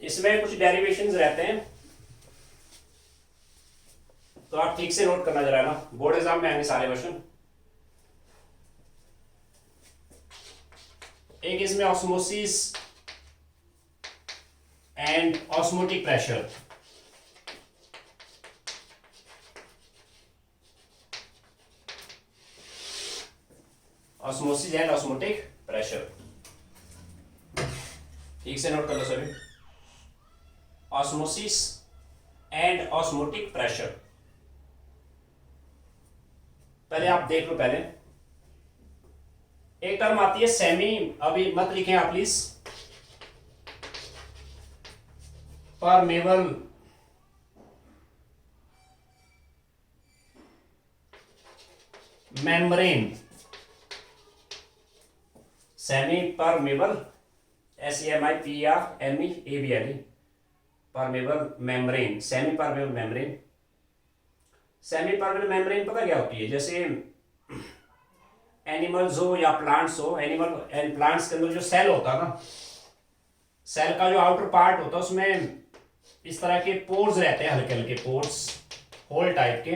इसमें कुछ डेरिवेशंस रहते हैं, तो आप ठीक से नोट करना जरा ना, बोर्ड एग्जाम में आएंगे सारे क्वेश्चन। एक इसमें osmosis and osmotic pressure. Osmosis and osmotic pressure, ठीक से नोट कर लो सभी। ऑस्मोसिस एंड ऑस्मोटिक प्रेशर, पहले आप देख लो। पहले एक टर्म आती है सेमी, अभी मत लिखें आप please, permeable membrane, semi permeable, SEMIPERMEABLE, permeable membrane, semi permeable membrane. Semi permeable membrane पता क्या होती है? जैसे एनिमल्स हो या प्लांट्स हो, एनिमल एंड प्लांट्स के अंदर जो सेल होता है ना, सेल का जो आउटर पार्ट होता है उसमें इस तरह के पोर्स रहते हैं, हल्के हल्के पोर्स, होल टाइप के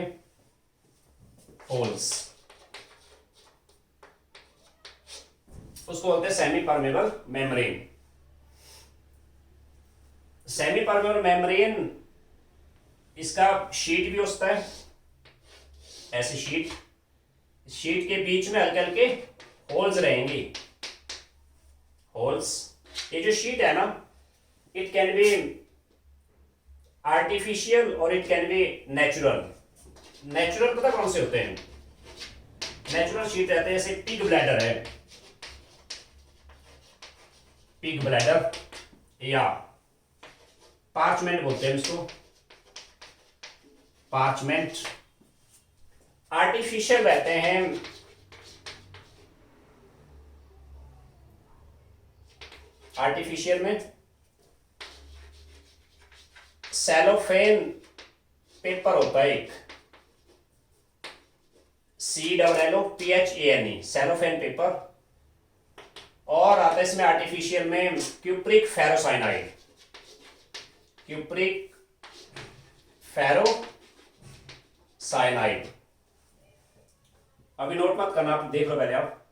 होल्स, उसको बोलते हैं semi permeable membrane. Semi permeable membrane, इसका शीट भी होता है, ऐसी शीट, शीट के बीच में हल्के हल्के होल्स रहेंगे, होल्स। ये जो शीट है ना, इट कैन बी आर्टिफिशियल और it can be natural. Natural पता कौन से होते हैं? नेचुरल शीट रहते हैं, जैसे पिग ब्लैडर है, पिग ब्लैडर, या पार्चमेंट बोलते हैं इसको, पार्चमेंट। आर्टिफिशियल रहते हैं, आर्टिफिशियल में सेलोफेन पेपर होता है एक, COOLOPHANE, सेलोफेन पेपर। और आता है इसमें आर्टिफिशियल में क्यूप्रिक फेरोसाइनाइड, क्यूप्रिक फेरोसाइनाइड। अभी नोट मत करना, आप देख लो पहले आप।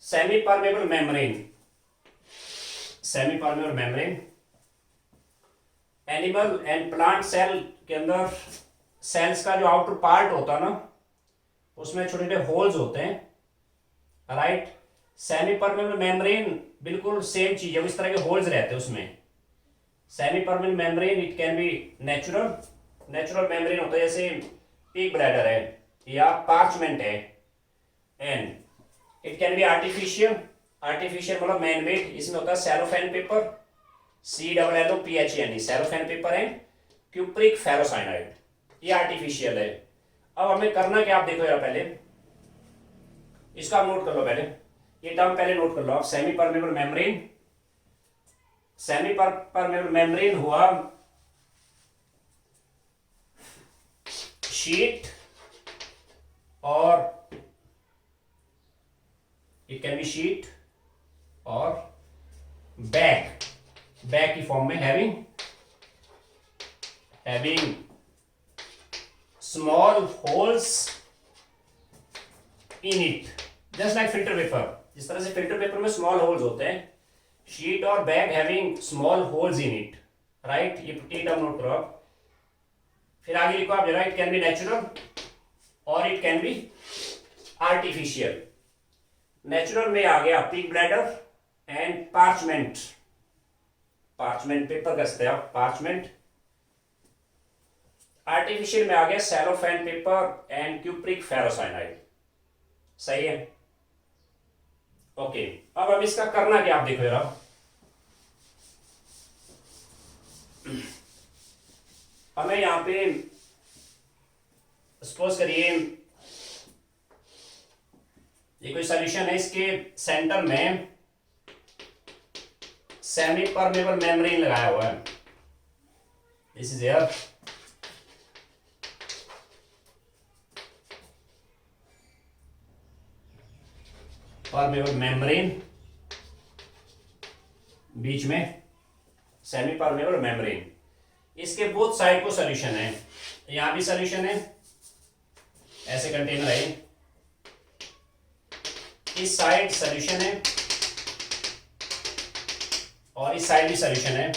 Semi permeable membrane, semi permeable membrane, animal and plant cell के अंदर सेल्स का जो आउटर पार्ट होता है ना, उसमें छोटे छोटे होल्स होते हैं, राइट। सेमी परमेबल मेम्ब्रेन बिल्कुल सेम चीज है, इस तरह के होल्स रहते हैं उसमें। Semi permeable membrane it can be natural, natural membrane होता है, जैसे पिग ब्लैडर है या पार्चमेंट है। And it can be artificial, artificial मतलब मैन मेड, इसमें होता है cellophane paper, COOLOPHANE, cellophane paper है, क्यूप्रिक फेरोसाइनाइड, ये आर्टिफिशियल है। अब हमें करना क्या, आप देखो यार, पहले इसका आप नोट कर लो, पहले ये टर्म पहले नोट कर लो आप। Semi permeable membrane, semi permeable membrane हुआ शीट, और इट कैन बी शीट और बैग, बैग की फॉर्म में having small holes in it, just like filter paper. जिस तरह से फिल्टर पेपर में स्मॉल होल्स होते हैं, शीट और bag having small holes in it, right. ये टर्म नोट करो आप। फिर आगे लिखो आप जरा, इट कैन बी नेचुरल और it can be artificial. Natural में आ गया pig bladder and parchment, parchment paper कहते हैं आप, पार्चमेंट। आर्टिफिशियल में आ गया cellophane paper and cupric ferrocyanide, सही है, ओके। अब इसका करना क्या, आप देखो जरा। हमें यहां पे सपोज करिए ये कोई सॉल्यूशन है, इसके सेंटर में सेमी परमेबल मेम्ब्रेन लगाया हुआ है, this is air, permeable membrane, बीच में सेमी परमेबल मेम्ब्रेन, इसके बोथ साइड को सॉल्यूशन है, यहां भी सॉल्यूशन है, ऐसे कंटेनर है, इस साइड सॉल्यूशन है और इस साइड भी सॉल्यूशन है।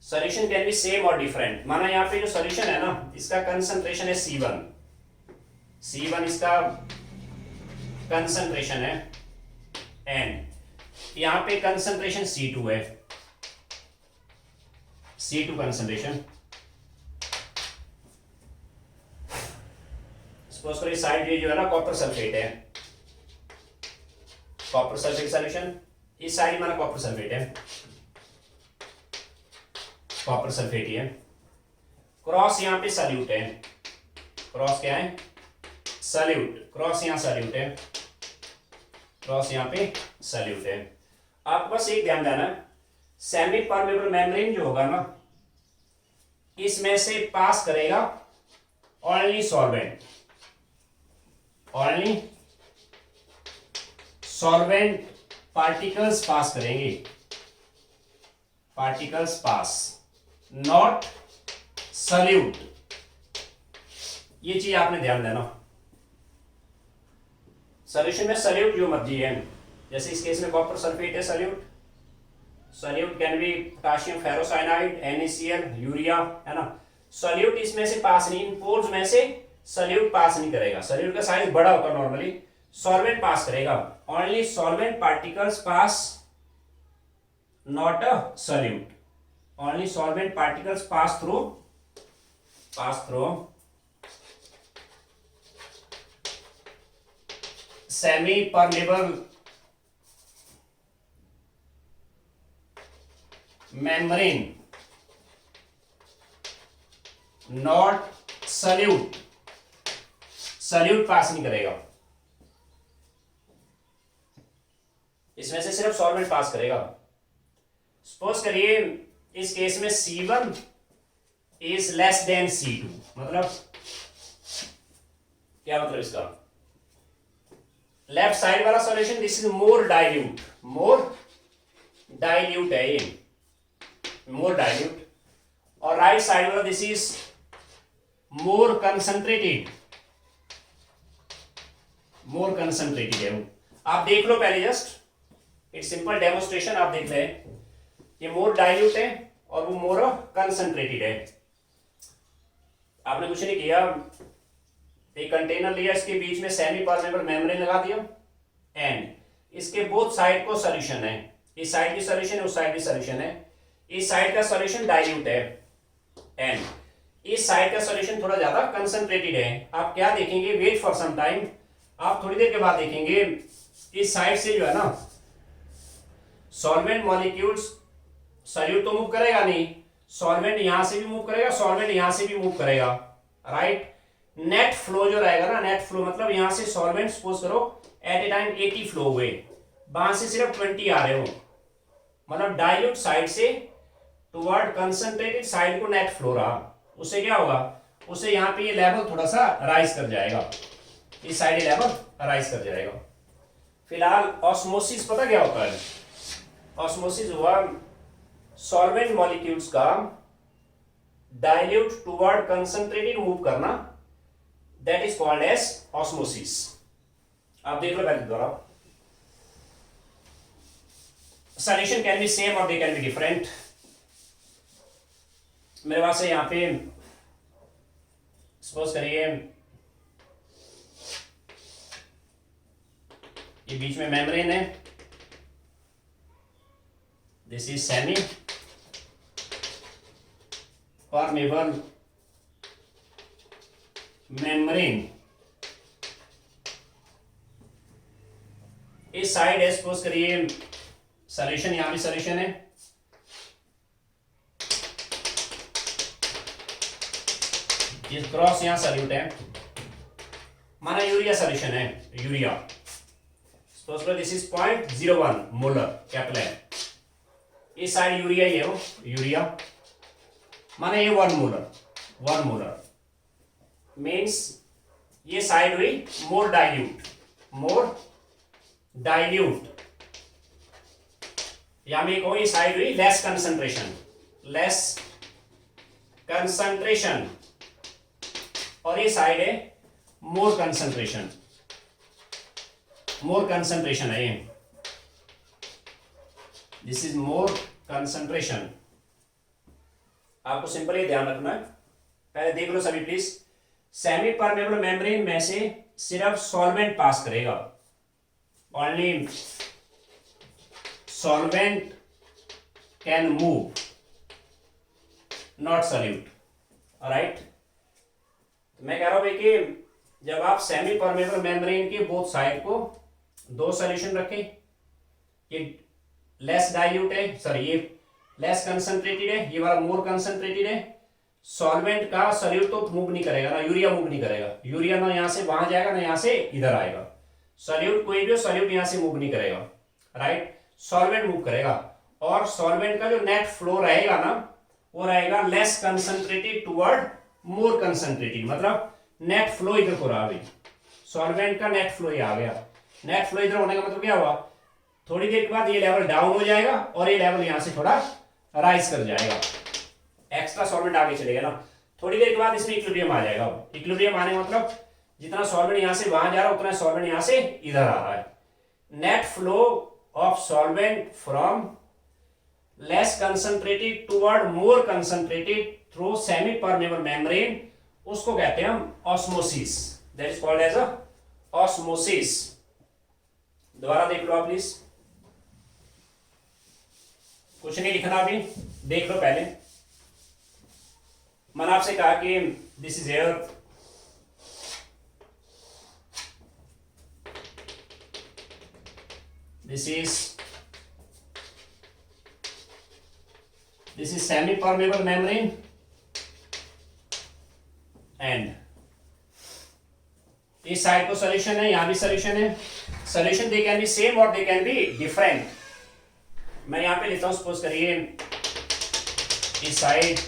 सॉल्यूशन कैन बी सेम और डिफरेंट। माना यहाँ पे जो सॉल्यूशन है ना, इसका कंसंट्रेशन है C1, C1 इसका कंसंट्रेशन है, एंड यहां पे कंसंट्रेशन C2 है, C2 कंसंट्रेशन। सपोज करो इस साइड ये जो है ना कॉपर सल्फेट है, कॉपर सल्फेट सॉल्यूशन, इस साइड माना कॉपर सल्फेट है, कॉपर सल्फेट ही है, क्रॉस यहां पे सॉल्यूट है, क्रॉस क्या है, सॉल्यूट, क्रॉस यहां सॉल्यूट है, क्रॉस यहां पे सॉल्यूट है। आपको बस एक ध्यान देना, सेमी परमेबल मेम्ब्रेन जो होगा ना, इसमें से पास करेगा only solvent, only solvent particles pass करेंगे, पार्टिकल्स पास, नॉट सॉल्यूट। ये चीज आपने ध्यान देना। सॉल्यूशन में सॉल्यूट जो मर्जी है, जैसे इस केस में कॉपर सल्फेट है solute, solute can be potassium ferrocyanide, NaCl, urea, है ना। सॉल्यूट इसमें से पास नहीं, इन पोर्स में से सॉल्यूट पास नहीं करेगा, सॉल्यूट का साइज बड़ा होता है नॉर्मली, सॉल्वेंट पास करेगा, only solvent particles pass, not a solute, only solvent particles pass through semi permeable membrane, not solute, solute pass नहीं करेगा, इसमें से सिर्फ सॉल्वेंट पास करेगा। सपोज करिए इस केस में C1 is less than C2, मतलब क्या मतलब इसका, लेफ्ट साइड वाला solution this is more dilute, more dilute है ये, मोर डाइल्यूट, और राइट साइड वाला this is more concentrated, more concentrated है। आप देख लो पहले, जस्ट इट्स सिंपल डेमोस्ट्रेशन, आप देख रहे हैं ये मोर डाइल्यूट है और वो मोर कंसंट्रेटेड है। आपने कुछ नहीं किया, एक कंटेनर लिया, इसके बीच में सेमी परमेबल मेम्ब्रेन लगा दिया, एंड इसके बोथ साइड को सॉल्यूशन है, इस साइड की सॉल्यूशन है, उस साइड की सॉल्यूशन है, इस साइड का सॉल्यूशन डाइल्यूट है एंड इस साइड का सॉल्यूशन थोड़ा ज्यादा कंसंट्रेटेड है। आप क्या देखेंगे, वेट फॉर सम टाइम, आप थोड़ी देर के बाद देखेंगे इस साइड से जो है ना सॉल्वेंट मॉलिक्यूल्स, सॉल्यूट तो मूव करेगा नहीं, सॉल्वेंट यहां से भी मूव करेगा, सॉल्वेंट यहां से भी मूव करेगा, राइट। नेट फ्लो जो रहेगा ना, नेट फ्लो मतलब यहां से सॉल्वेंट सपोज करो एट ए टाइम 80 फ्लो हुए, वहां से सिर्फ 20 आ रहे हो, मतलब डाइल्यूट साइड से टुवर्ड कंसंट्रेटेड साइड को नेट फ्लो रहा, उससे क्या होगा, उससे यहाँ पे ये लेवल थोड़ा सा राइज कर जाएगा, इस साइड ये लेवल राइज कर जाएगा। फिलहाल ऑस्मोसिस पता क्या होता है, ऑस्मोसिस हुआ सॉल्वेंट मॉलिक्यूल्स का डाइल्यूट टुवर्ड कंसंट्रेटेड मूव करना, that is called as osmosis. आप देख लो पहले दोबारा, सॉल्यूशन कैन बी सेम और दे कैन बी डिफरेंट। मेरे पास है यहां पे सपोज करिए ये बीच में मेम्ब्रेन है, this is semi permeable membrane, इस साइड है सपोज करिए सॉल्यूशन, यहां भी सॉल्यूशन है, ये क्रॉस यहां सॉल्यूट है, माना यूरिया सॉल्यूशन है, यूरिया सपोज करो दिस इज 0.01 मोलर कैपिटल है, इस साइड यूरिया ये हो यूरिया, माना ये 1 मोलर, 1 मोलर मीन्स ये साइड हुई मोर डाइल्यूट, मोर डाइल्यूट, या मैं कहूं ये साइड हुई लेस कंसंट्रेशन, लेस कंसंट्रेशन, और ये साइड है मोर कंसंट्रेशन, मोर कंसंट्रेशन है ये, दिस इज मोर कंसंट्रेशन। आपको सिंपल ये ध्यान रखना है। पहले देख लो सभी प्लीज, सेमी परमेबल मेम्ब्रेन में से सिर्फ सॉल्वेंट पास करेगा, only solvent can move, not solute, right. तो मैं कह रहा हूं भाई कि जब आप सेमी परमेबल मेम्ब्रेन के बोथ साइड को दो सॉल्यूशन रखें, ये लेस डाइल्यूट है, सॉरी ये लेस कंसंट्रेटेड है, ये वाला मोर कंसंट्रेटेड है, सॉल्वेंट का सॉल्यूट तो मूव नहीं करेगा ना, यूरिया मूव नहीं करेगा, यूरिया ना यहां से वहां जाएगा ना यहां से इधर आएगा, सॉल्यूट कोई भी सॉल्यूट यहां से मूव नहीं करेगा, राइट, सॉल्वेंट मूव करेगा। और सॉल्वेंट का जो नेट फ्लो रहेगा ना वो रहेगा less concentrated toward more concentrated, मतलब नेट फ्लो इधर को रहा भाई, सॉल्वेंट का नेट फ्लो ही आ गया, नेट फ्लो इधर होने का मतलब क्या हुआ, थोड़ी देर के बाद ये लेवल डाउन हो जाएगा और ये लेवल यहां से थोड़ा राइज कर जाएगा, एक्स्ट्रा सॉल्वेंट आगे चलेगा ना, थोड़ी देर के बाद इसमें इक्विलिब्रियम आ जाएगा। इक्विलिब्रियम आने का मतलब जितना सॉल्वेंट यहां से वहां जा रहा है उतना सॉल्वेंट यहां से इधर आ रहा है। Net flow of solvent from less concentrated toward more concentrated through semi permeable membrane, उसको कहते हैं हम osmosis, that is called as a osmosis. दोबारा देख लो आप प्लीज, कुछ नहीं लिखना अभी, देख लो पहले। मैंने आपसे कहा कि this is air, this is semi permeable membrane and इस साइड को सॉल्यूशन है, यहां भी सॉल्यूशन है, solution they can be same और दे कैन बी डिफरेंट। मैं यहां पे लेता हूं, सपोज करिए इस साइड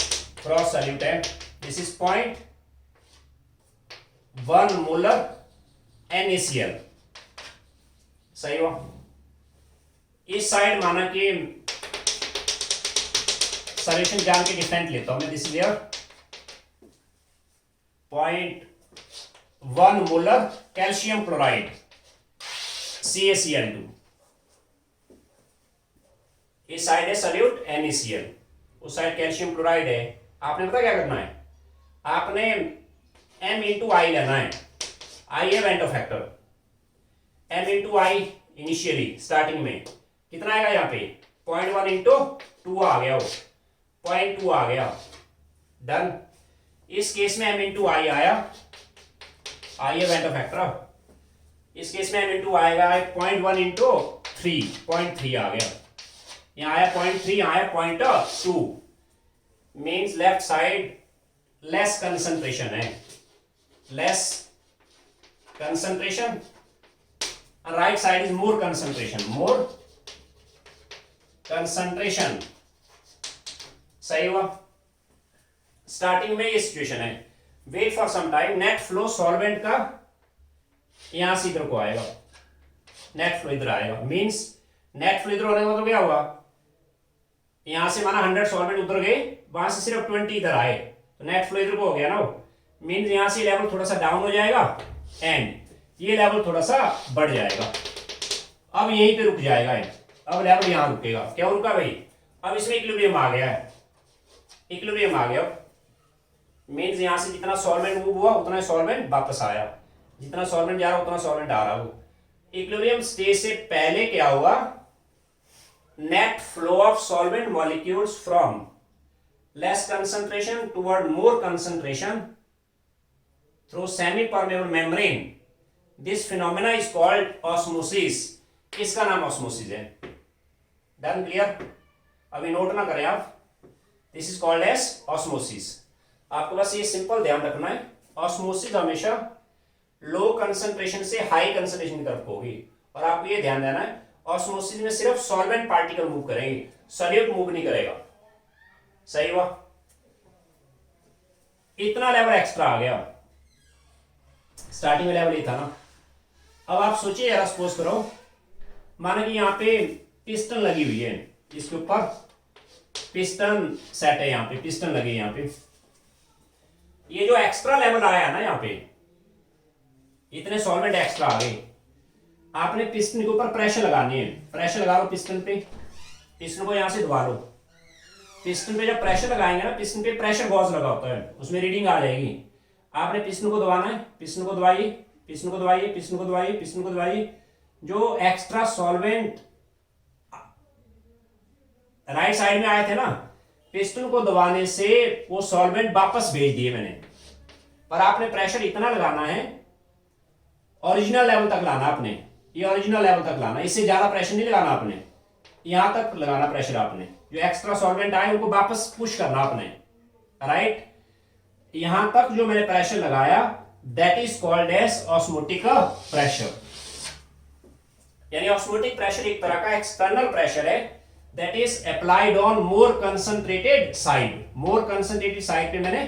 क्रॉस सॉल्यूट है, दिस इज 0.1 मोलर NaCl, सही हो। इस साइड माना कि सॉल्यूशन जान के डिफरेंट लेता हूं मैं, this is 0.1 molar calcium chloride CaCl2, इस साइड है सॉल्यूट NaCl, उस साइड कैल्शियम क्लोराइड है। आपने पता क्या करना है, आपने M/I लेना है, I है Vento factor, M/I initially starting में कितना आएगा, यहाँ पे 0.1 इंटू 2 आ गया, वो 0.2 आ गया, डन। इस केस में M/I आया, I है वेंटो फैक्टर, इस केस में M/I आएगा 0.1 इंटू 3, 0.3 आ गया, यहाँ आया 0.3, यहाँ आया 0.2, means left side less concentration है, less concentration, right side is more concentration, more concentration, सही हुआ। स्टार्टिंग में ये सिचुएशन है, wait for some time, net flow solvent का यहां से इधर को आएगा, नेट फ्लो इधर आएगा, मीन्स नेट फ्लो इधर होने का तो क्या हुआ, यहां से माना 100 सॉल्वेंट उधर गए, वहां से सिर्फ 20 इधर आए, तो नेट फ्लो इधर को हो गया ना, मीन्स यहां से लेवल थोड़ा सा डाउन हो जाएगा एंड ये लेवल थोड़ा सा बढ़ जाएगा, अब यहीं पे रुक जाएगा, अब लेवल यहां रुकेगा, क्या रुका भाई, अब इसमें इक्विलिब्रियम आ गया है, इक्विलिब्रियम आ गया, मीन्स यहां से जितना सॉल्वेंट मूव हुआ उतना सॉल्वेंट वापस आया, जितना सॉल्वेंट जा रहा उतना सॉल्वेंट आ रहा हो। इक्विलिब्रियम स्टेज से पहले क्या हुआ, net flow of solvent molecules from less concentration toward more concentration through semi permeable membrane, this phenomena is called osmosis, इसका नाम ऑस्मोसिस है। Done, clear. अभी नोट ना करें आप, this is called as osmosis. आपको बस ये सिंपल ध्यान रखना है, ऑस्मोसिस हमेशा लो कंसंट्रेशन से हाई कंसंट्रेशन की तरफ होगी, और आपको ये ध्यान देना है ऑस्मोसिस में सिर्फ सॉल्वेंट पार्टिकल मूव करेंगे, सॉल्यूट मूव नहीं करेगा, सही हुआ। इतना लेवल एक्स्ट्रा आ गया, स्टार्टिंग में लेवल ये था ना। अब आप सोचिए, यार सपोज करो माना कि यहाँ पे पिस्टन लगी हुई है, इसके ऊपर पिस्टन सेट है, यहाँ पे पिस्टन लगे यहाँ पे। ये जो एक्स्ट्रा लेवल आया ना यहाँ पे, इतने सॉल्वेंट एक्स्ट्रा आ गए, आपने पिस्टन के ऊपर प्रेशर लगानी है। प्रेशर लगा लो पिस्टन पे, पिस्टन को यहां से दबा लो। पिस्टन पे जब प्रेशर लगाएंगे ना, पिस्टन पे प्रेशर गॉज लगा होता है, उसमें रीडिंग आ जाएगी। आपने पिस्टन को दबाना है, पिस्टन को दबाइए, पिस्टन को दबाइए, पिस्टन को दबाइए, पिस्टन को दबाइए। जो एक्स्ट्रा सॉल्वेंट राइट साइड में आए थे ना, पिस्टन को दबाने से वो सॉल्वेंट वापस भेज दिए मैंने। पर आपने प्रेशर इतना लगाना है, ओरिजिनल लेवल तक लाना आपने, ये ओरिजिनल लेवल तक लाना, इससे ज्यादा प्रेशर नहीं लगाना आपने, यहां तक लगाना प्रेशर आपने। जो एक्स्ट्रा सॉल्वेंट आए उनको वापस पुश करना आपने, राइट। यहां तक जो मैंने प्रेशर लगाया, that is called as osmotic pressure. यानी ऑस्मोटिक प्रेशर एक तरह का एक्सटर्नल प्रेशर है, that is applied on more concentrated side. More concentrated side पे मैंने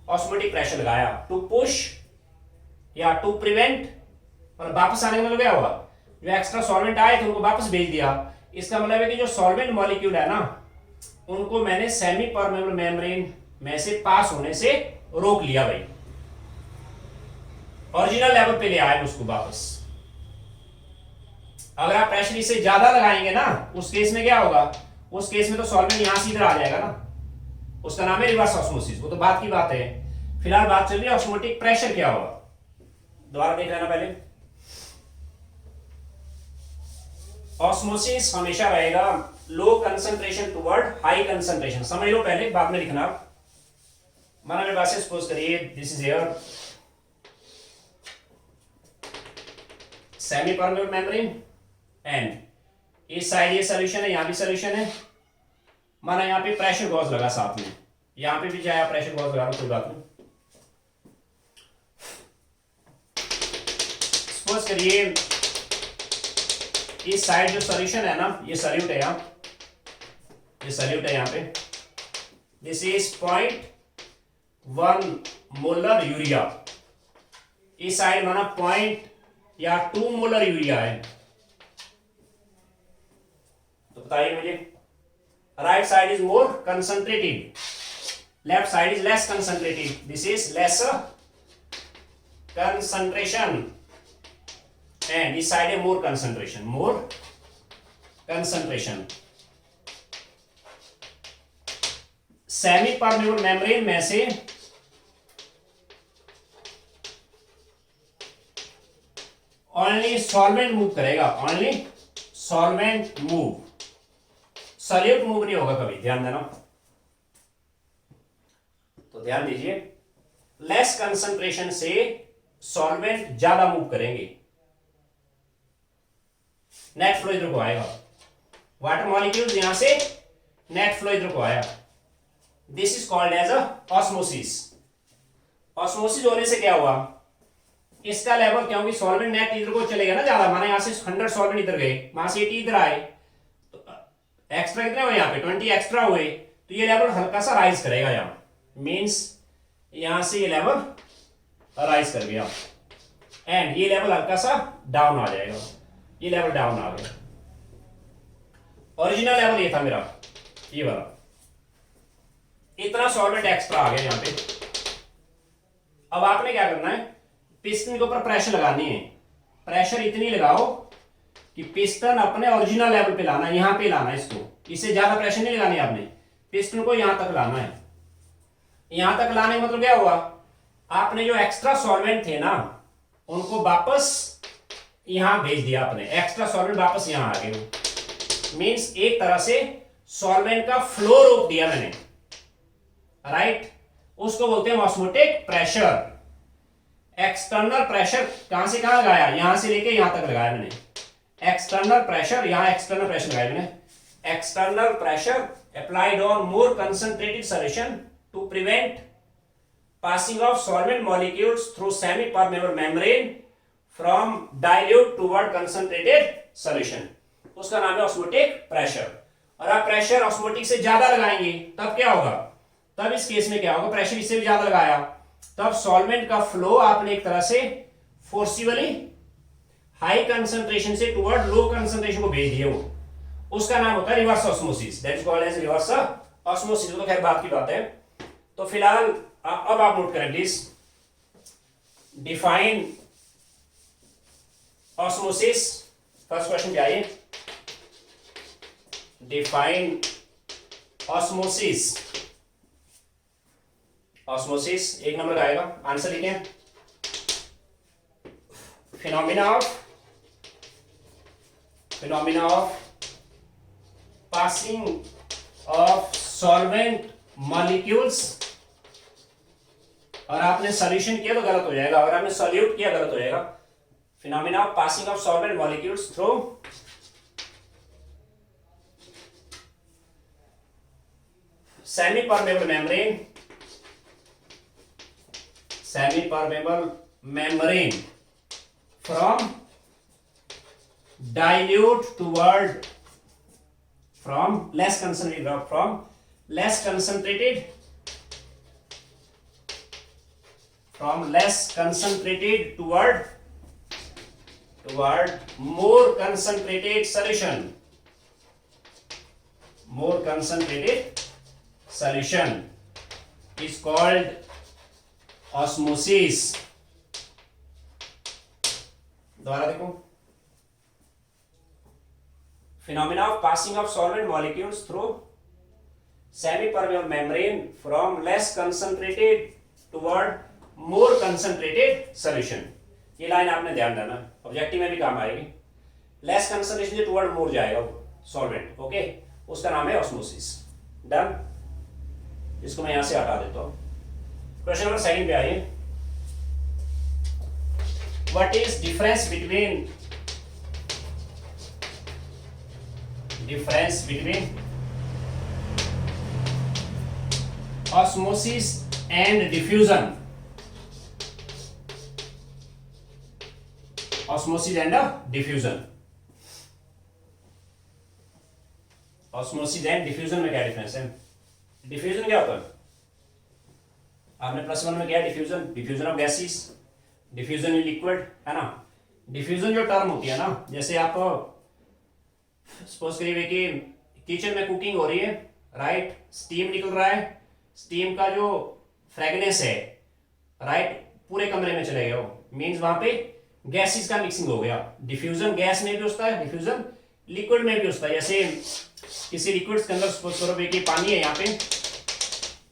ऑस्मोटिक प्रेशर लगाया टू पुश या टू प्रिवेंट। और वापस आने का मतलब क्या हुआ, जो एक्स्ट्रा सॉल्वेंट आए थे उनको वापस भेज दिया। इसका मतलब है कि जो सॉल्वेंट मॉलिक्यूल है ना, उनको मैंने सेमी परमेबल मेम्ब्रेन में से पास होने से रोक लिया भाई, ओरिजिनल लेवल पे ले आए उसको वापस। अगर आप प्रेशर इससे ज्यादा लगाएंगे ना, उस केस में क्या होगा, उस केस में तो सॉल्वेंट यहां से इधर आ जाएगा ना, उसका नाम है रिवर्स ऑस्मोसिस। वो तो बात की बात है, फिलहाल बात चल रही है ऑस्मोटिक प्रेशर क्या होगा। दोबारा देख लेना पहले। ऑस्मोसिस हमेशा रहेगा लो कंसंट्रेशन टुवर्ड हाई कंसंट्रेशन। समझ लो पहले, बाद में लिखना। माना मेरे पास सपोज करिए this is air semi permeable membrane and इस साइड ये सॉल्यूशन है, यहां भी सॉल्यूशन है। माना यहां पे प्रेशर गॉज लगा साथ में, यहां पे भी चाहे प्रेशर गॉज लगा लो, कोई बात नहीं। सपोज करिए इस साइड जो सॉल्यूशन है ना, ये सॉल्यूट है, यहां ये सॉल्यूट है, यहां पे दिस इज 0.1 मोलर यूरिया। इस साइड माना 2 मोलर यूरिया है। तो बताइए मुझे, right side is more concentrated, left side is less concentrated. This is less concentration and इस साइड है मोर concentration, more concentration. Semi permeable membrane में से ओनली सॉल्वेंट मूव करेगा, only solvent move, solute move नहीं होगा कभी, ध्यान देना। तो ध्यान दीजिए, लेस कंसंट्रेशन से सॉल्वेंट ज्यादा मूव करेंगे, नेट फ्लो इधर को आएगा। वाटर मॉलिक्यूल्स यहां से नेट फ्लो इधर को आया। This is called as osmosis. Osmosis होने से क्या हुआ, इसका लेवल, क्योंकि सॉल्वेंट नेट इधर को चलेगा ना ज्यादा, माना यहां से 100 सॉल्वेंट इधर गए, वहां से 80 इधर आए, तो एक्स्ट्रा कितने हुए, यहां पे 20 एक्स्ट्रा हुए, तो ये लेवल हल्का सा राइज करेगा यहां, मींस यहां से ये लेवल राइज कर गया एंड ये लेवल हल्का सा डाउन आ जाएगा। ये लेवल डाउन आ गया। ओरिजिनल लेवल ये था मेरा, ये वाला, इतना सॉल्वेंट एक्स्ट्रा आ गया यहां पे। अब आपने क्या करना है, पिस्टन के ऊपर प्रेशर लगानी है। प्रेशर इतनी लगाओ कि पिस्टन अपने ओरिजिनल लेवल पे लाना, यहां पे लाना इसको, इससे ज्यादा प्रेशर नहीं लगानी आपने, पिस्टन को यहां तक लाना है। यहां तक लाने का मतलब क्या हुआ, आपने जो एक्स्ट्रा सॉल्वेंट थे ना, उनको वापस यहां भेज दिया आपने, एक्स्ट्रा सॉल्वेंट वापस यहां आ गए, मींस एक तरह से सॉल्वेंट का फ्लो रोक दिया मैंने, राइट। उसको बोलते हैं ऑस्मोटिक प्रेशर। एक्सटर्नल प्रेशर कहां से कहां लगाया, यहां से लेके यहां तक लगाया मैंने। एक्सटर्नल प्रेशर, यहां एक्सटर्नल प्रेशर लगाया मैंने। External pressure applied on more concentrated solution to prevent passing of solvent molecules through semi-permeable membrane from dilute toward concentrated solution, उसका नाम है ऑस्मोटिक प्रेशर। और आप प्रेशर ऑस्मोटिक से ज्यादा लगाएंगे तब क्या होगा, तब इस केस में क्या होगा, प्रेशर इससे भी ज्यादा लगाया, तब सॉल्वेंट का फ्लो आपने एक तरह से फोर्सिबली हाई कंसंट्रेशन से टुवर्ड लो कंसंट्रेशन को भेज दिया वो, उसका नाम होता है reverse osmosis, that is called as reverse osmosis. तो खैर बात की बात है। तो फिलहाल अब आप नोट करें please, define osmosis. First question क्या है, डिफाइन ऑस्मोसिस। ऑस्मोसिस 1 नंबर का आएगा, आंसर लिखें, phenomena of passing of solvent molecules, और आपने सॉल्यूशन किया तो गलत हो जाएगा, अगर आपने सॉल्यूट किया गलत हो जाएगा। Phenomena of passing of solvent molecules through semi permeable membrane from dilute toward from less concentrated toward more concentrated solution is called osmosis। दोबारा देखो, phenomena of passing of solvent molecules through semi-permeable membrane from less concentrated toward more concentrated solution। ये line आपने ध्यान देना, objective में भी काम आएगी। लेस कंसंट्रेशन से टुवर्ड मोर जाएगा सॉल्वेंट, ओके, उसका नाम है ऑस्मोसिस। डन, इसको मैं यहां से हटा देता हूं। क्वेश्चन नंबर 2 पे आइए, what is difference between osmosis and diffusion? Osmosis and diffusion में क्या डिफरेंस है? डिफ्यूजन क्या होता है? आपने +1 में क्या diffusion of gases, diffusion in liquid, है ना। डिफ्यूजन जो टर्म होती है ना, जैसे आप सपोज करिए कि किचन में कुकिंग हो रही है, राइट, स्टीम निकल रहा है, स्टीम का जो फ्रेगनेंस है, राइट, पूरे कमरे में चले गया, वो मींस वहां पे गैसेस का मिक्सिंग हो गया। डिफ्यूजन गैस में भी होता है, डिफ्यूजन लिक्विड में भी होता है। जैसे किसी लिक्विड्स के अंदर सपोज करो कि पानी है यहाँ पे,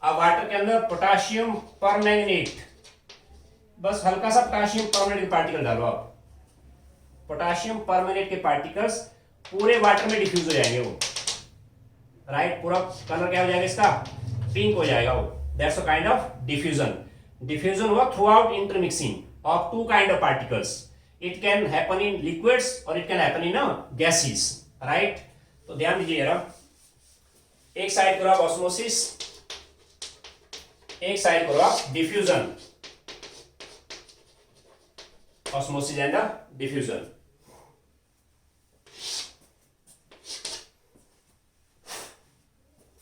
अब वाटर के अंदर पोटाशियम परमैंगनेट, बस हल्का सा पोटाशियम परमैंगनेट के पार्टिकल डालो आप, पोटाशियम परमैंगनेट के पार्टिकल्स पूरे वाटर में डिफ्यूज हो जाएंगे वो, राइट, पूरा कलर क्या हो जाएगा इसका, पिंक हो जाएगा वो। That's a kind of diffusion. Diffusion हुआ throughout intermixing of 2 kind of particles. It can happen in liquids और it can happen in gases, right. तो ध्यान दीजिए जरा, एक साइड करो आप ऑस्मोसिस, एक साइड करो आप diffusion, osmosis and diffusion.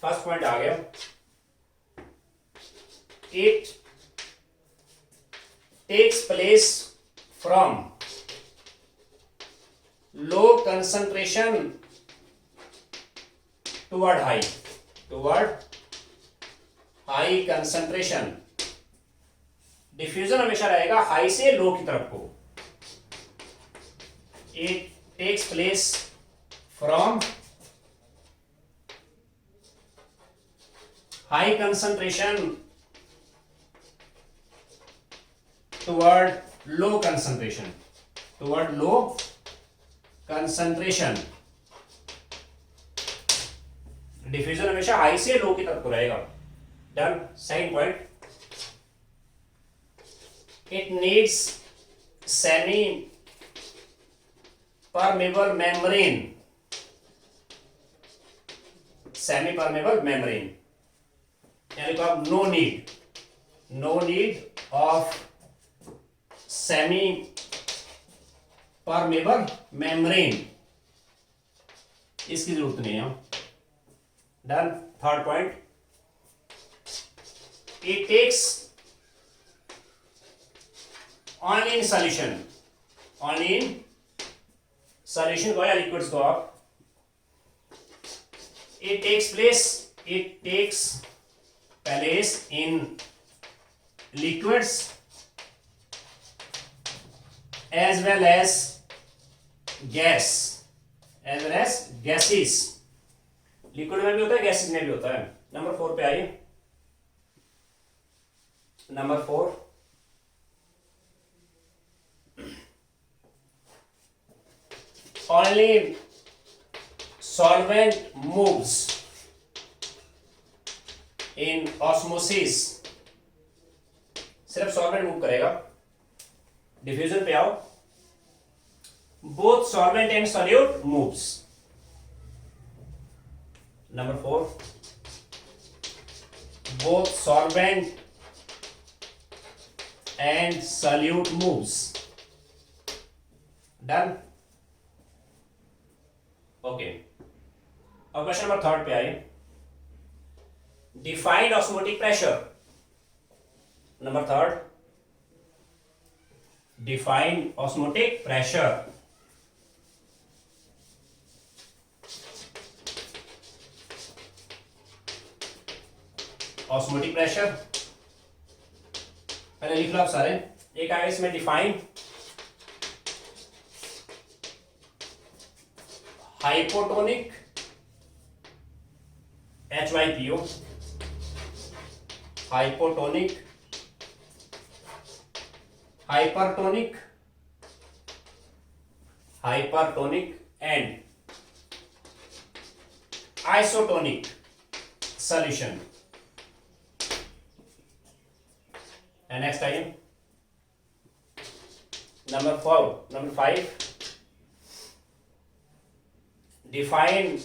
First point आ गया, it takes place from low concentration toward high concentration. Diffusion हमेशा रहेगा हाई से लो की तरफ को। It takes place from high concentration toward low concentration, diffusion हमेशा हाई से लो की तरफ को रहेगा। Done, second point, it needs semi permeable membrane यानी कि आप no need of semi permeable membrane, इसकी जरूरत नहीं है। Done, third point, it takes only in solution को या लिक्विड्स को आप it takes place in liquids as well as gases. Liquid में भी होता है, गैसेस में भी होता है. नंबर 4 पे आइए. Number 4, only solvent moves in osmosis. सिर्फ सॉल्वेंट मूव करेगा. डिफ्यूजन पे आओ. Both solvent and solute moves. Number 4, both solvent and solute moves. Done. Okay. अब क्वेश्चन नंबर 3 पे आइए. Define osmotic pressure. Number 3, define osmotic pressure. Osmotic pressure पहले लिख लो आप सारे. एक आएगा इसमें define hypotonic HYPO, hypotonic, hypertonic and isotonic solution. And next time, number 5, define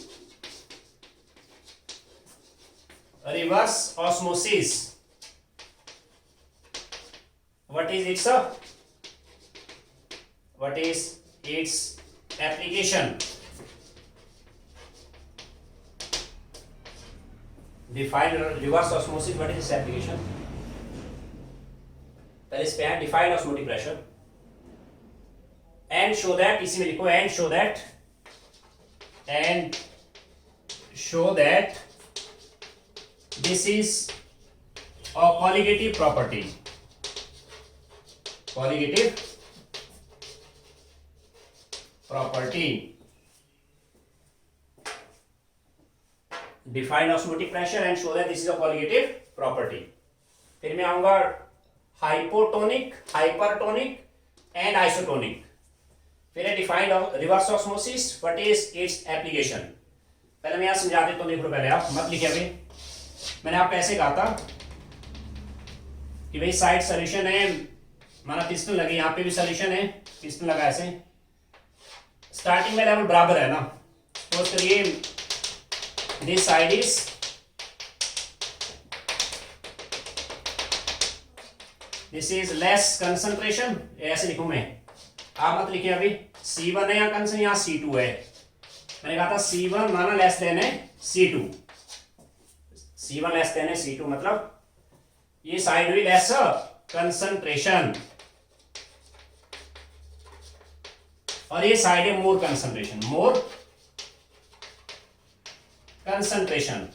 reverse osmosis. What is its application? Define reverse osmosis. What is its application? पहले इस पे है define osmotic pressure and show that. इसी में लिखो and show that this is a colligative property. Define osmotic pressure and show that this is a colligative property. फिर मैं आऊंगा हाइपोटोनिक, हाइपरटोनिक एंड आइसोटोनिक. फिर है defined reverse osmosis. What is its application. पहले मैं यहां समझा देता हूं. देख लो पहले, आप मत लिखिए अभी. मैंने आपको ऐसे कहा था कि भाई साइड सॉल्यूशन है, माना पिस्टन लगी, यहां पे भी सॉल्यूशन है, पिस्टन लगा ऐसे. स्टार्टिंग में लेवल बराबर है ना. सपोज करिए this side is this is less concentration. ऐसे लिखूं मैं, आप मत लिखिए अभी. C1 है यहाँ कंसन, यहाँ C2 है. मैंने कहा था C1 माना लेस देन है C2. C1 लेस देन है C2 मतलब ये साइड हुई लेस कंसंट्रेशन और ये साइड है मोर कंसंट्रेशन.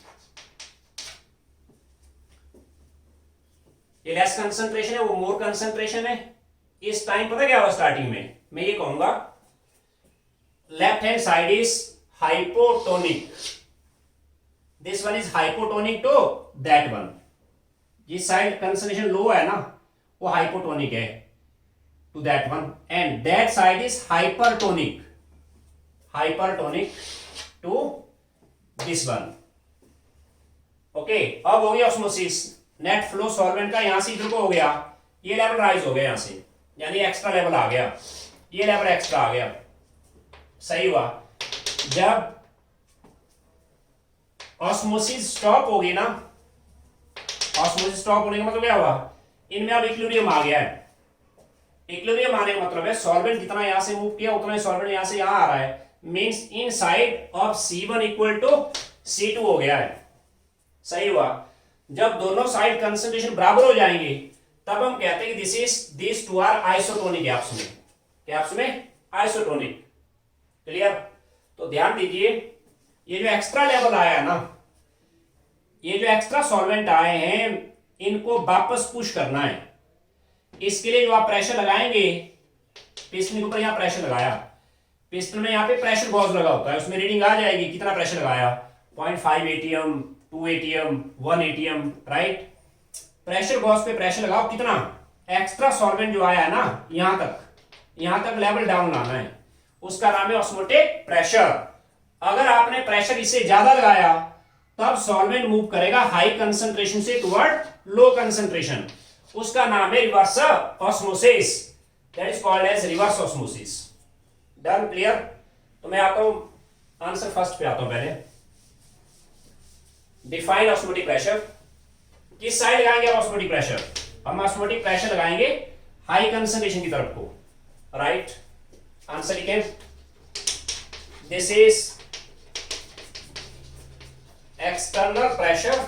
ये लेस कंसंट्रेशन है, वो मोर कंसंट्रेशन है. इस टाइम पता क्या हुआ स्टार्टिंग में, मैं ये कहूंगा left hand side is hypotonic, this one is hypotonic to that one. ये साइड कंसंट्रेशन लो है ना, वो हाइपोटोनिक है to that one, and that side is hypertonic to this one. Okay, अब हो गया ऑस्मोसिस. नेट फ्लो सॉल्वेंट का यहां से इधर को हो गया, ये लेवल राइज हो गया यहां से, यानी एक्स्ट्रा लेवल आ गया, ये लेवल एक्स्ट्रा आ गया. सही हुआ. जब ऑस्मोसिस स्टॉप होगी ना, ऑस्मोसिस स्टॉप होने का मतलब क्या हुआ, इनमें अब इक्विलिब्रियम आ गया है. इक्विलिब्रियम आने का मतलब है सॉल्वेंट जितना यहां से मूव किया उतना ही सॉल्वेंट यहां से यहां आ रहा है. Means in side of C1 equal to C2 हो गया है. सही हुआ. जब दोनों साइड कंसंट्रेशन बराबर हो जाएंगे तब हम कहते हैं कि दिस टू आर आइसोटोनिक है. आपस में क्या, आपस में आइसोटोनिक. क्लियर. तो ध्यान दीजिए, ये जो एक्स्ट्रा लेवल आया ना, ये जो एक्स्ट्रा सॉल्वेंट आए हैं, इनको वापस पुश करना है। इसके लिए जो आप प्रेशर लगाएंगे, पिस्टन के ऊपर यहां प्रेशर लगाया, पिस्टन में यहां पे प्रेशर गॉज लगा होता है, उसमें रीडिंग आ जाएगी कितना प्रेशर लगाया, 0.5 ATM, 2 ATM, 1 ATM, right. Pressure gauge पे प्रेशर लगाओ, कितना एक्स्ट्रा सॉल्वेंट जो आया है ना, यहां तक लेवल डाउन लाना है, उसका नाम है ऑस्मोटिक प्रेशर। अगर आपने प्रेशर इससे ज्यादा लगाया तब सॉल्वेंट मूव करेगा हाई कंसंट्रेशन से टुवर्ड लो कंसंट्रेशन, उसका नाम है reverse osmosis, that is called as reverse osmosis. Done, clear. तो मैं आता हूं आंसर फर्स्ट पे आता हूं। पहले डिफाइन ऑस्मोटिक प्रेशर। किस साइड लगाएंगे आप ऑस्मोटिक प्रेशर? हम ऑस्मोटिक प्रेशर लगाएंगे हाई कंसंट्रेशन की तरफ को, राइट। आंसर लिखें, this is external pressure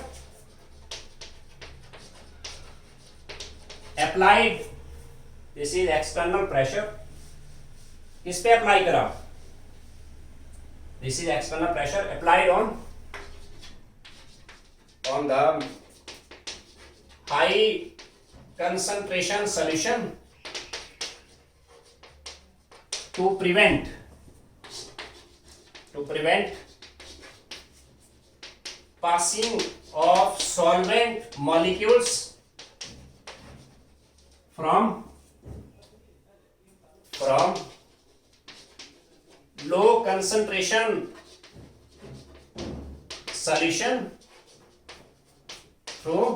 applied, this is external pressure, किस पे अप्लाई करा? This is external pressure applied on the high concentration solution to prevent passing of solvent molecules from low concentration solution through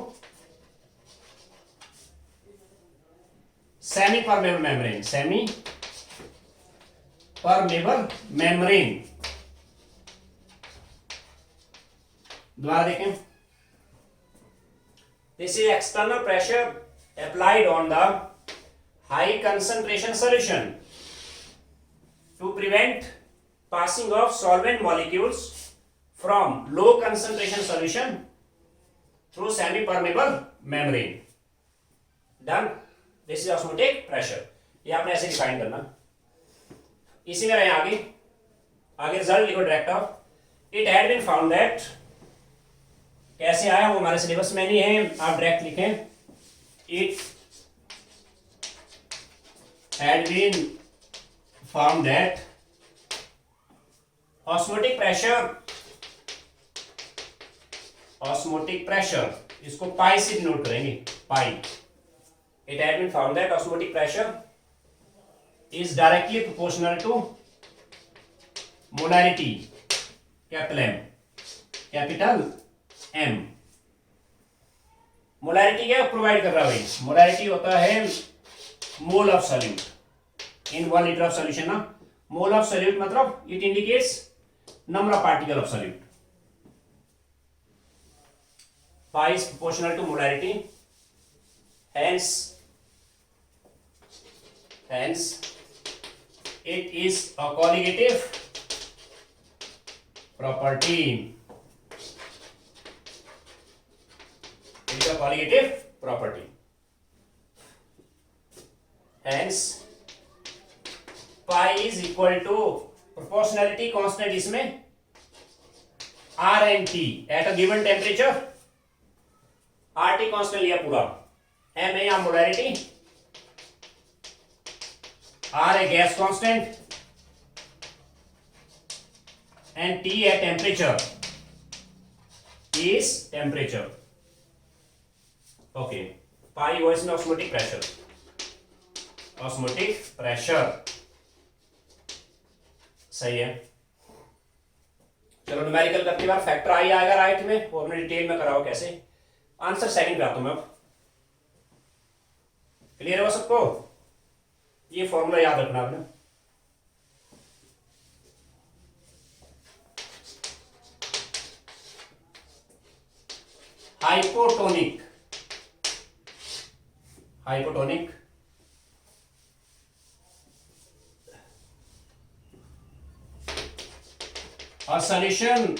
semi permeable membrane। दोबारा देखें, this is external pressure applied on the high concentration solution to prevent passing of solvent molecules from low concentration solution through semi permeable membrane. Done, this is osmotic pressure. ये आपने ऐसे define करना। इसी में रहे आगे रिजल्ट लिखो direct. It had been found that, कैसे आया वो हमारे सिलेबस में नहीं है, आप डायरेक्ट लिखें, it had been found that osmotic pressure, इसको पाई से डिनोट करेंगे, pi. It had been found that osmotic pressure is directly proportional to molarity, capital M। Molarity क्या प्रोवाइड कर रहा है भाई? मोलैरिटी होता है mole of solute in 1 litre of solution ना। मोल ऑफ सॉल्यूट मतलब it indicates number of particle of solute. pi is proportional to molarity, hence it is a colligative property. It is a colligative property. Hence pi is equal to proportionality constant इसमें R and T at a given temperature. RT constant लिया पूरा, M है यहाँ molarity, R है gas constant and T है temperature, is temperature. Okay, पाई वो इसमें osmotic pressure सही है। चलो न्यूमेरिकल करते बार फैक्टर आई आएगा राइट में, वो हमने डिटेल में कराओ कैसे। आंसर सेकंड पे आता हूं मैं। अब क्लियर है सबको? ये फॉर्मूला याद रखना आपने। Hypotonic a solution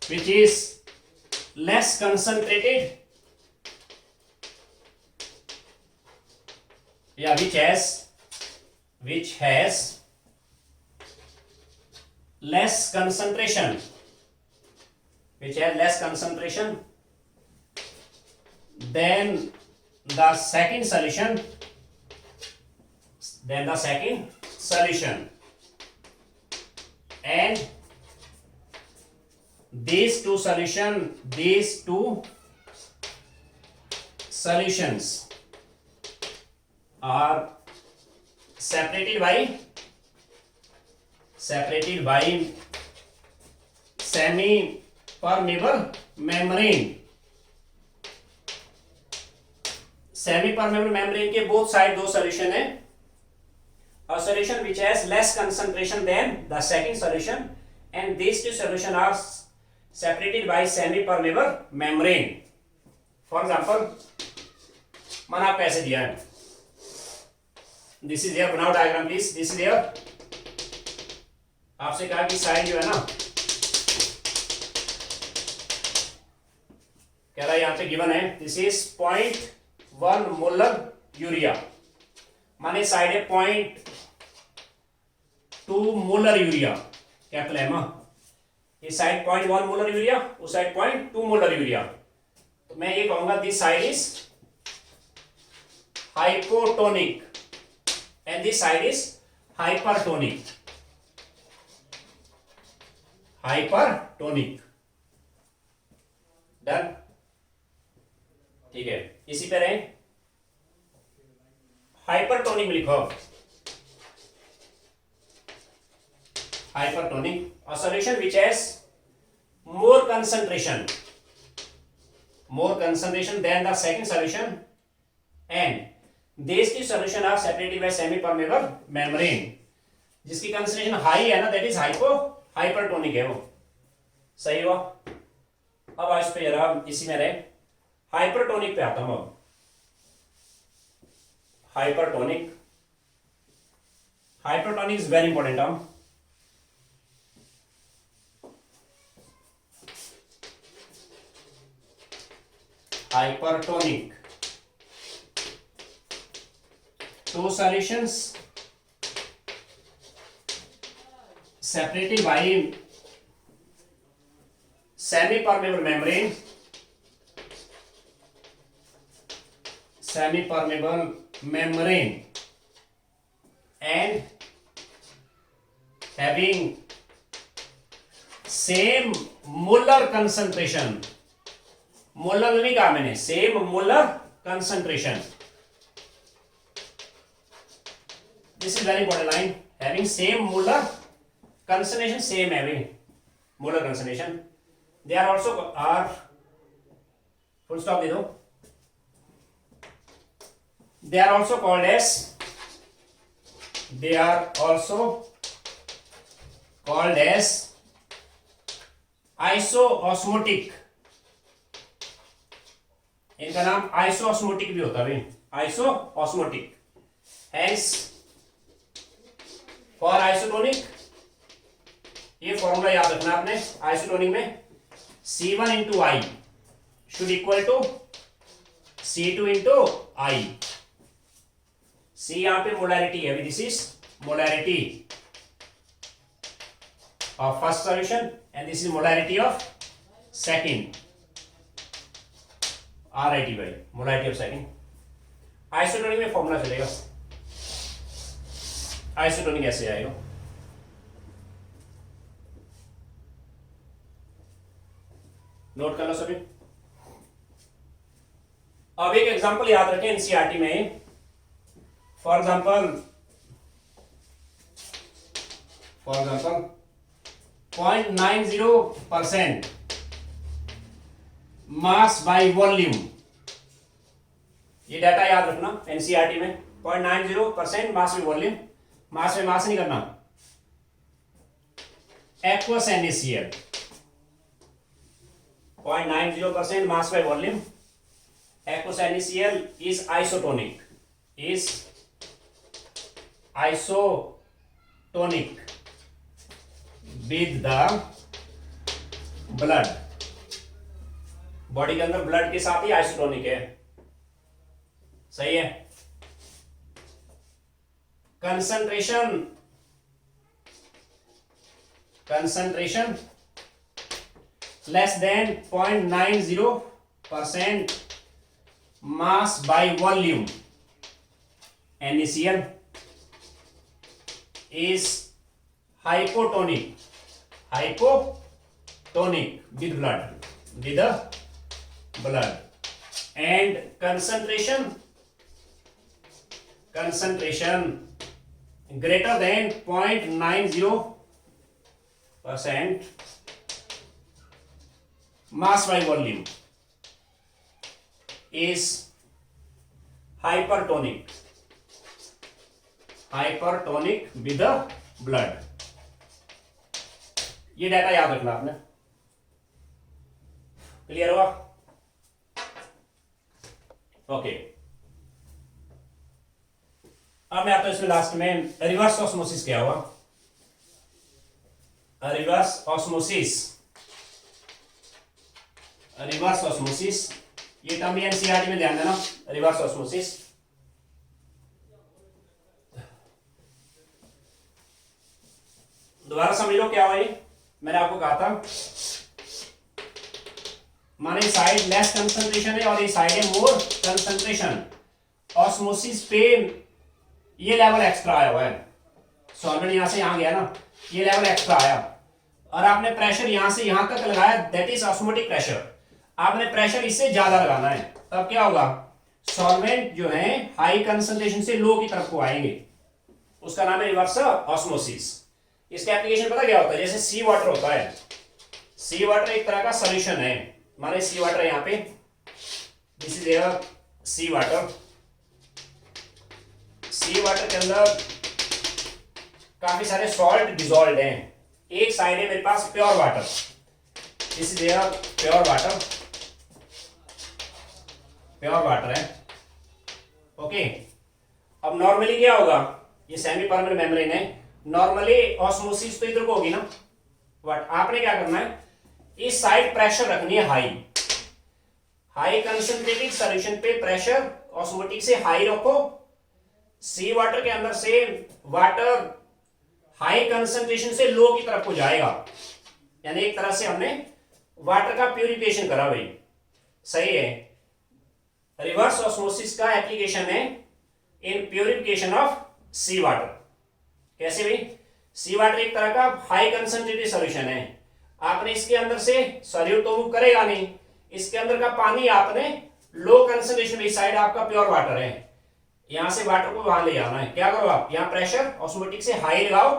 which is less concentrated, which has less concentration, which has less concentration than the second solution, and these two solutions are separated by semi permeable membrane. Semi permeable membrane के both side दो solution है. A solution which has less concentration than the second solution, and these two solution are separated by semi permeable membrane. For example, मान आपको ऐसे दिया है, this is there, बनाओ diagram please. This is there, आपसे कहा कि साइड जो है ना, कह रहा है यहां पे गिवन है दिस इज 0.1 मोलर यूरिया, माने साइड है 0.2 मोलर यूरिया. कैपिटल एम, ये साइड 0.1 मोलर यूरिया, उस साइड 0.2 मोलर यूरिया. तो मैं ये कहूंगा this side is hypotonic and this side is hypertonic. Done, ठीक है. इसी पे रहे, हाइपरटोनिक में लिखो. Hypertonic, a solution which has more concentration than the second solution, and these two solution are separated by semi permeable membrane. जिसकी concentration high है ना, दैट इज हाइपरटोनिक है वो. सही हुआ. अब आज पे जरा इसी में रहे, हाइपरटोनिक पे आता हूं. अब hypertonic is very important term. Hypertonic, two solutions separated by semi-permeable membrane, and having same molar concentration. Molar नहीं कहा मैंने, same molar concentration. This is very important line. Having same molar concentration, same having molar concentration. They are also full stop दे दो. They are also called as isoosmotic. इनका नाम iso-osmotic भी होता है. Isoosmotic. Hence for isotonic, ये formula याद रखना आपने. आइसोटोनिक में C1 into i should equal to C2 into i. C यहां पे मोलैरिटी है, this is molarity of first solution and this is molarity of second. RIT by molarity of second. Isotonic में formula चलेगा. Isotonic ऐसे आएगा. Note कर लो सभी. अब एक एग्जांपल याद रखें एनसीईआरटी में. For example 0.90% mass by volume. ये डाटा याद रखना एनसीईआरटी में. 0.90% मास बाय वॉल्यूम. मास में मास नहीं करना. Aqueous NaCl 0.90% mass by volume. Aqueous NaCl is isotonic with the blood. Body के अंदर ब्लड के साथ ही आइसोटोनिक है. सही है. concentration concentration less than 0.90% mass by volume, NaCl is hypotonic with blood, and concentration greater than 0.90% mass by volume is hypertonic with the blood. ये data याद रखना आपने. क्लियर हुआ? ओके. अब मैं आता हूं इसमें लास्ट में रिवर्स ऑस्मोसिस क्या हुआ. रिवर्स ऑस्मोसिस ये टर्म भी एनसीईआरटी में ध्यान देना. रिवर्स ऑस्मोसिस दोबारा समझ लो क्या हुआ. ये मैंने आपको कहा था, माने साइड लेस कंसंट्रेशन है और ये साइड है मोर कंसंट्रेशन. ऑस्मोसिस पे ये लेवल एक्स्ट्रा आया हुआ है. सॉल्वेंट यहां से यहां गया ना, ये लेवल एक्स्ट्रा आया और आपने प्रेशर यहां से यहां तक लगाया, दैट इज ऑस्मोटिक प्रेशर. आपने प्रेशर इससे ज्यादा लगाना है, तब क्या होगा, सॉल्वेंट जो है हाई कंसंट्रेशन से लो की तरफ को आएंगे. उसका नाम है रिवर्स ऑस्मोसिस. इसका एप्लीकेशन पता क्या होता है, जैसे सी वाटर होता है. सी वाटर एक तरह का सॉल्यूशन है. माने सी वाटर यहां पे, this is air sea water. Sea water के अंदर काफी सारे सॉल्ट डिसॉल्व हैं. एक साइड है मेरे पास pure water, this is air pure water है. ओके. अब नॉर्मली क्या होगा, ये सेमी परमेनेंट मेम्ब्रेन है. नॉर्मली ऑस्मोसिस तो इधर को होगी ना, बट आपने क्या करना है, इस साइड प्रेशर रखनी है हाई कंसंट्रेटेड सॉल्यूशन पे प्रेशर ऑस्मोटिक से हाई रखो. सी वाटर के अंदर से वाटर हाई कंसंट्रेशन से लो की तरफ को जाएगा, यानी एक तरह से हमने वाटर का प्यूरिफिकेशन करा भाई. सही है. रिवर्स ऑस्मोसिस का एप्लीकेशन है इन प्यूरिफिकेशन ऑफ सी वाटर. कैसे भाई, सी वाटर एक तरह का हाई कंसंट्रेटेड सॉल्यूशन है. आपने इसके अंदर से सॉल्यूट तो मूव करेगा नहीं, इसके अंदर का पानी आपने लो कंसंट्रेशन, इस साइड आपका प्योर वाटर है, यहां से वाटर को वहां ले जाना है. क्या करो आप, यहां प्रेशर ऑस्मोटिक से हाई लगाओ,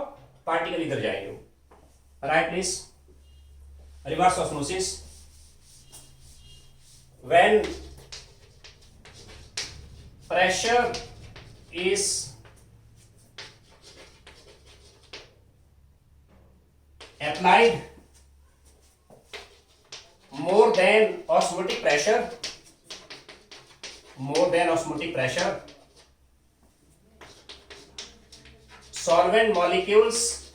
पार्टिकल इधर जाएंगे. Right please. Reverse osmosis, when pressure is applied more than osmotic pressure, solvent molecules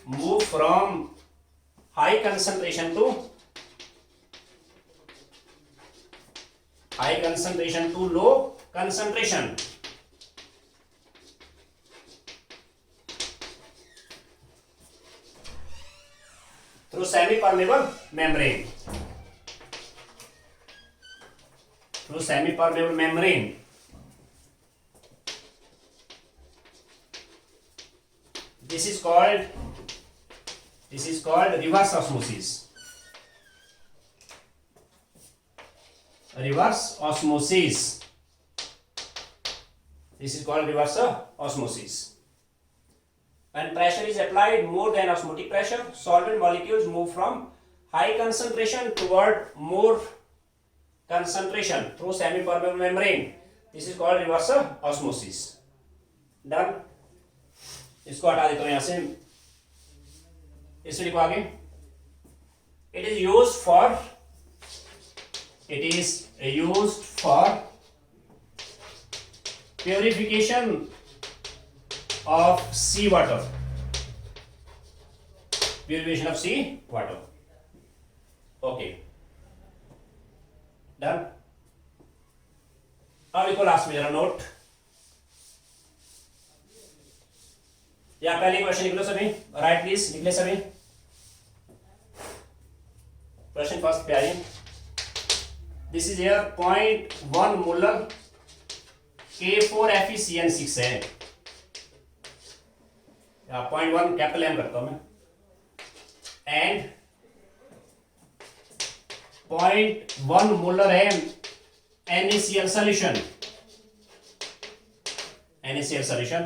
move from high concentration to low concentration. Through semi-permeable membrane. This is called reverse osmosis. This is called reverse osmosis. When pressure is applied more than osmotic pressure, solvent molecules move from high concentration toward more concentration through semi-permeable membrane. This is called reverse osmosis. Done. इसको हटा देता हूं यहां से, इसे लिखो आगे. It is used for purification of seawater. Okay. Done. अब लिखो लास्ट में जरा नोट. या पहले क्वेश्चन निकलो सभी, राइट प्लीज, निकले सभी। क्वेश्चन फर्स्ट पे आइए। This is here 0.1 molar K4FeCN6 है, 0.1 कैपिटल एम करता हूं मैं, एंड 0.1 मोलर है NaCl solution, NaCl solution,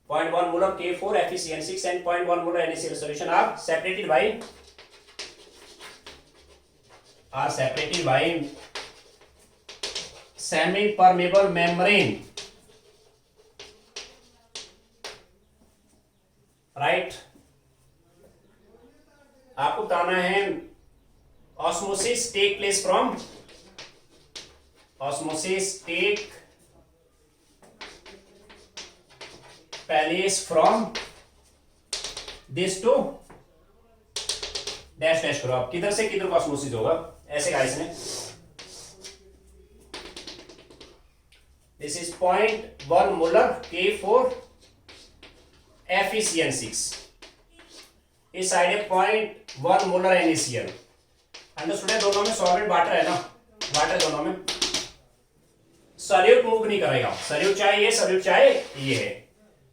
0.1 molar K4FeCN6 and 0.1 molar NaCl solution are separated by semi-permeable membrane, right? आपको बताना है osmosis take place from this to dash dash करो आप, किधर से किधर ऑस्मोसिस होगा, ऐसे गाइस ने। दिस इज 0.1 मोलर K4FeCN6, इस साइड है 0.1 मोलर NaCl। अंडरस्टूड है? दोनों में सॉलिड वाटर है ना, वाटर दोनों में। सॉल्यूट मूव नहीं करेगा, सॉल्यूट चाहे ये, सॉल्यूट चाहे ये है।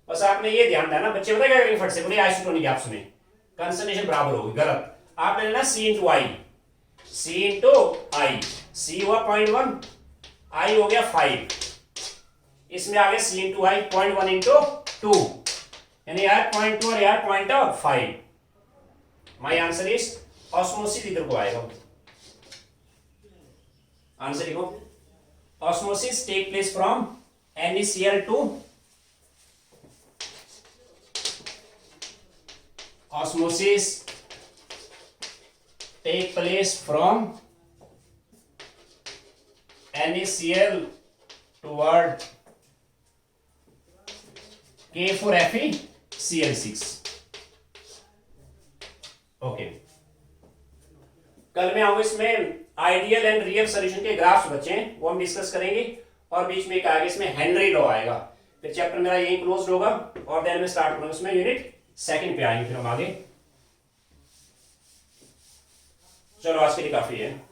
बस आपने ये ध्यान देना, बच्चे बताए क्या करेंगे फट से, बोले आइसोटोनिक गैप्स में कंसंट्रेशन बराबर होगी, गलत। आपने लेना C इंटू आई, C हुआ 0.1, I हो गया 5, इसमें आ गया C इंटू आई, 0.1 इंटू 2, यानी यार 0.2 और यार 0.5। माई आंसर इज ऑस्मोसिस इधर को आएगा, आंसर लिखो। Osmosis take place from NaCl to osmosis take place from NaCl toward K4FeCN6। Okay, कल मैं आऊंगा इसमें आइडियल एंड रियल सॉल्यूशन के ग्राफ्स बचे हैं, वो हम डिस्कस करेंगे, और बीच में एक आएगा इसमें हेनरी लॉ आएगा। फिर चैप्टर मेरा यही क्लोज होगा और देन में स्टार्ट करूंगा उसमें यूनिट सेकंड पे आएंगे फिर हम आगे। चलो आज के लिए काफी है।